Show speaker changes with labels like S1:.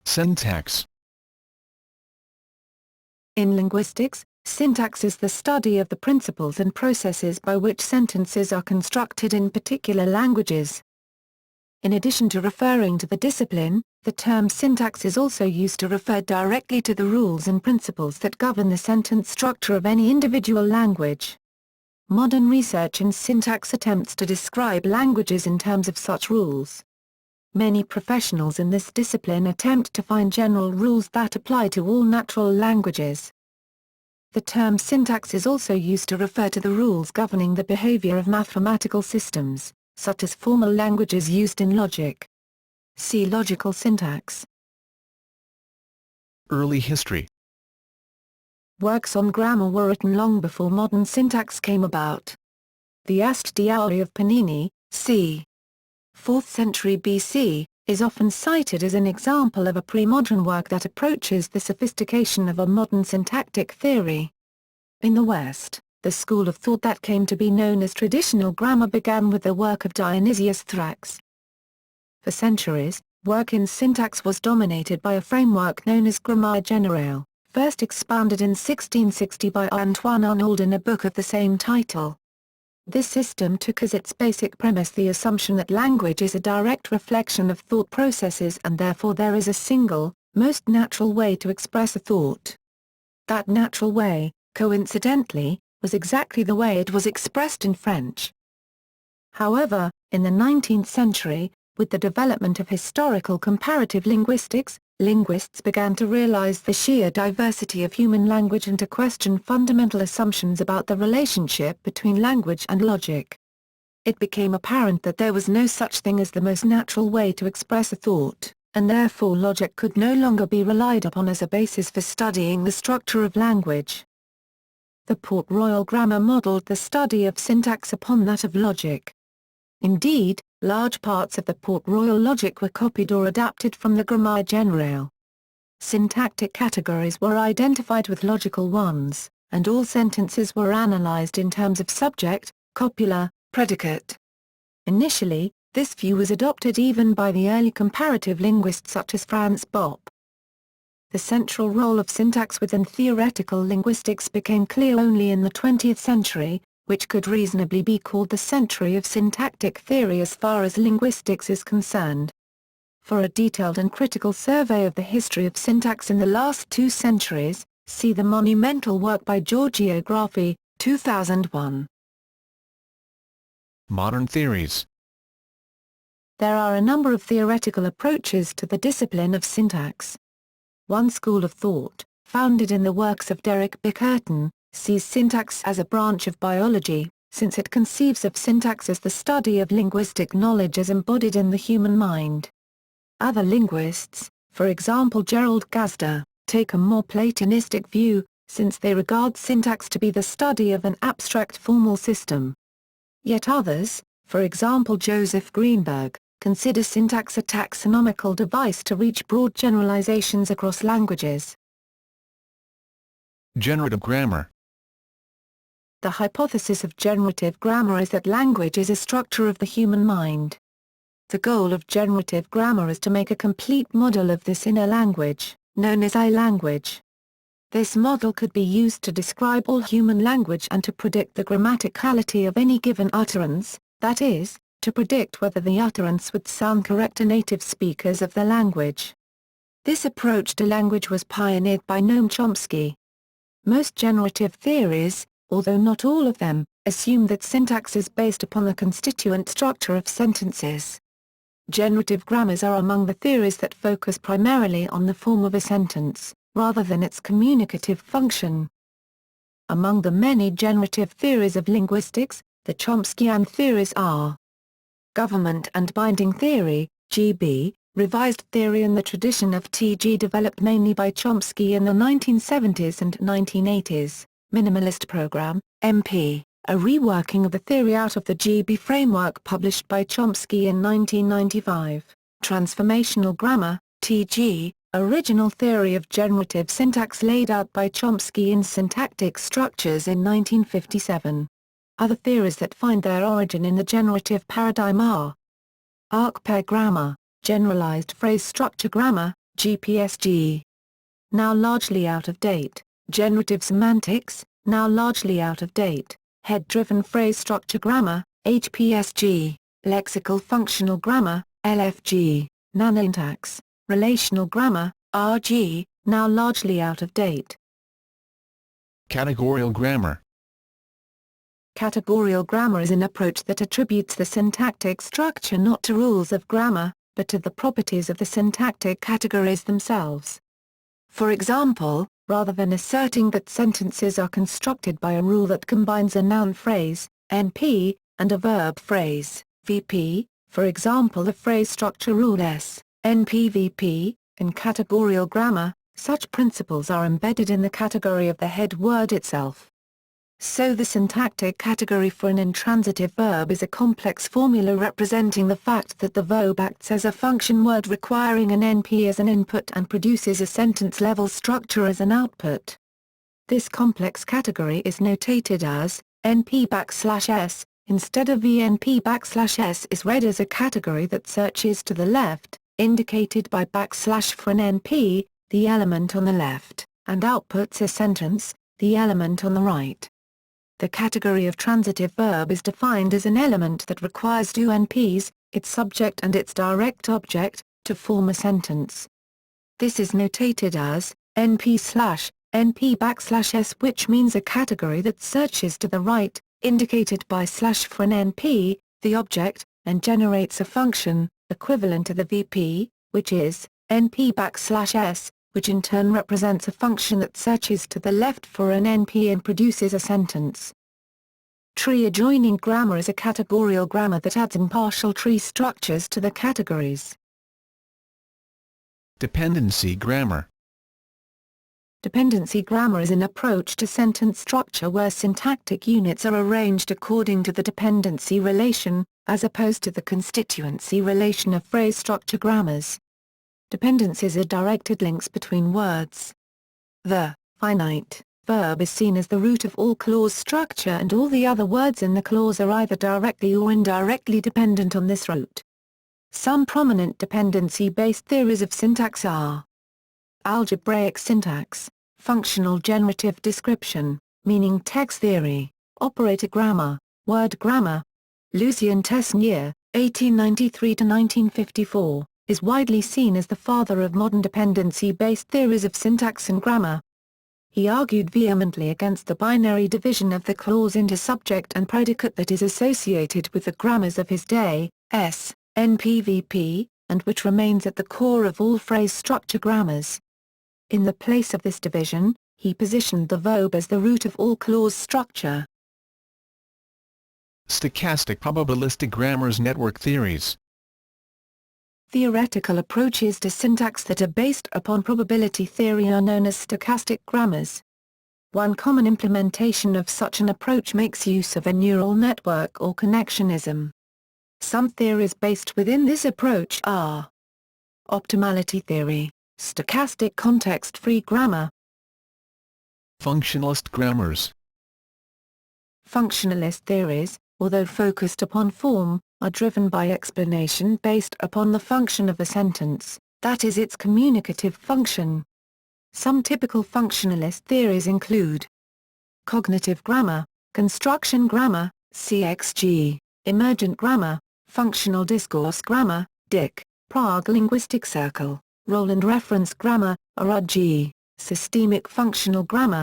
S1: Syntax.
S2: In linguistics, syntax is the study of the principles and processes by which sentences are constructed in particular languages. In addition to referring to the discipline, the term syntax is also used to refer directly to the rules and principles that govern the sentence structure of any individual language. Modern research in syntax attempts to describe languages in terms of such rules. Many professionals in this discipline attempt to find general rules that apply to all natural languages. The term syntax is also used to refer to the rules governing the behavior of mathematical systems, such as formal languages used in logic. See logical syntax.
S1: Early history.
S2: Works on grammar were written long before modern syntax came about. The Ast Diaori of Panini, c. 4th century BC, is often cited as an example of a pre-modern work that approaches the sophistication of a modern syntactic theory. In the West, the school of thought that came to be known as traditional grammar began with the work of Dionysius Thrax. For centuries, work in syntax was dominated by a framework known as Grammaire Generale, first expounded in 1660 by Antoine Arnauld in a book of the same title. This system took as its basic premise the assumption that language is a direct reflection of thought processes and therefore there is a single, most natural way to express a thought. That natural way, coincidentally, was exactly the way it was expressed in French. However, in the 19th century, with the development of historical comparative linguistics, linguists began to realize the sheer diversity of human language and to question fundamental assumptions about the relationship between language and logic. It became apparent that there was no such thing as the most natural way to express a thought, and therefore logic could no longer be relied upon as a basis for studying the structure of language. The Port Royal grammar modeled the study of syntax upon that of logic. Indeed, large parts of the Port Royal logic were copied or adapted from the Grammaire Generale. Syntactic categories were identified with logical ones, and all sentences were analyzed in terms of subject, copula, predicate. Initially, this view was adopted even by the early comparative linguists such as Franz Bopp. The central role of syntax within theoretical linguistics became clear only in the 20th century, which could reasonably be called the century of syntactic theory as far as linguistics is concerned. For a detailed and critical survey of the history of syntax in the last 2 centuries, see the monumental work by Giorgio Graffi, 2001.
S1: Modern theories.
S2: There are a number of theoretical approaches to the discipline of syntax. One school of thought, founded in the works of Derek Bickerton, sees syntax as a branch of biology, since it conceives of syntax as the study of linguistic knowledge as embodied in the human mind. Other linguists, for example Gerald Gazda, take a more Platonistic view, since they regard syntax to be the study of an abstract formal system. Yet others, for example Joseph Greenberg, consider syntax a taxonomical device to reach broad generalizations across languages.
S1: Generative grammar.
S2: The hypothesis of generative grammar is that language is a structure of the human mind. The goal of generative grammar is to make a complete model of this inner language, known as I-language. This model could be used to describe all human language and to predict the grammaticality of any given utterance, that is, to predict whether the utterance would sound correct to native speakers of the language. This approach to language was pioneered by Noam Chomsky. Most generative theories, although not all of them, assume that syntax is based upon the constituent structure of sentences. Generative grammars are among the theories that focus primarily on the form of a sentence, rather than its communicative function. Among the many generative theories of linguistics, the Chomskyan theories are government and binding theory, GB, revised theory in the tradition of TG developed mainly by Chomsky in the 1970s and 1980s, minimalist program, MP, a reworking of the theory out of the GB framework published by Chomsky in 1995, transformational grammar, TG, original theory of generative syntax laid out by Chomsky in Syntactic Structures in 1957. Other theories that find their origin in the generative paradigm are arc-pair grammar, generalized phrase structure grammar, GPSG. Now largely out of date. Generative semantics, now largely out of date. Head-driven phrase structure grammar, HPSG. Lexical functional grammar, LFG. Nanosyntax, relational grammar, RG, now largely out of date.
S1: Categorical grammar.
S2: Categorical grammar is an approach that attributes the syntactic structure not to rules of grammar, but to the properties of the syntactic categories themselves. For example, rather than asserting that sentences are constructed by a rule that combines a noun phrase, NP, and a verb phrase, VP, for example the phrase structure rule S, NP-VP, in categorical grammar, such principles are embedded in the category of the head word itself. So the syntactic category for an intransitive verb is a complex formula representing the fact that the verb acts as a function word requiring an NP as an input and produces a sentence-level structure as an output. This complex category is notated as NP\S, instead of VNP\S is read as a category that searches to the left, indicated by / for an NP, the element on the left, and outputs a sentence, the element on the right. The category of transitive verb is defined as an element that requires two NPs, its subject and its direct object, to form a sentence. This is notated as NP/NP\S, which means a category that searches to the right, indicated by / for an NP, the object, and generates a function, equivalent to the VP, which is NP\S, which in turn represents a function that searches to the left for an NP and produces a sentence. Tree-adjoining grammar is a categorical grammar that adds impartial tree structures to the categories.
S1: Dependency grammar.
S2: Dependency grammar is an approach to sentence structure where syntactic units are arranged according to the dependency relation, as opposed to the constituency relation of phrase structure grammars. Dependencies are directed links between words. The finite verb is seen as the root of all clause structure and all the other words in the clause are either directly or indirectly dependent on this root. Some prominent dependency-based theories of syntax are algebraic syntax, functional generative description, meaning text theory, operator grammar, word grammar. Lucien Tesnier, 1893–1954, is widely seen as the father of modern dependency-based theories of syntax and grammar. He argued vehemently against the binary division of the clause into subject and predicate that is associated with the grammars of his day, S, NP-VP, and which remains at the core of all phrase structure grammars. In the place of this division, he positioned the verb as the root of all clause structure.
S1: Stochastic probabilistic grammars. Network theories.
S2: Theoretical approaches to syntax that are based upon probability theory are known as stochastic grammars. One common implementation of such an approach makes use of a neural network or connectionism. Some theories based within this approach are optimality theory, stochastic context-free grammar,
S1: Functionalist grammars.
S2: Functionalist theories, although focused upon form, are driven by explanation based upon the function of a sentence, that is its communicative function. Some typical functionalist theories include cognitive grammar, construction grammar, CXG, emergent grammar, functional discourse grammar, DIC, Prague linguistic circle, role and reference grammar, RG, systemic functional grammar,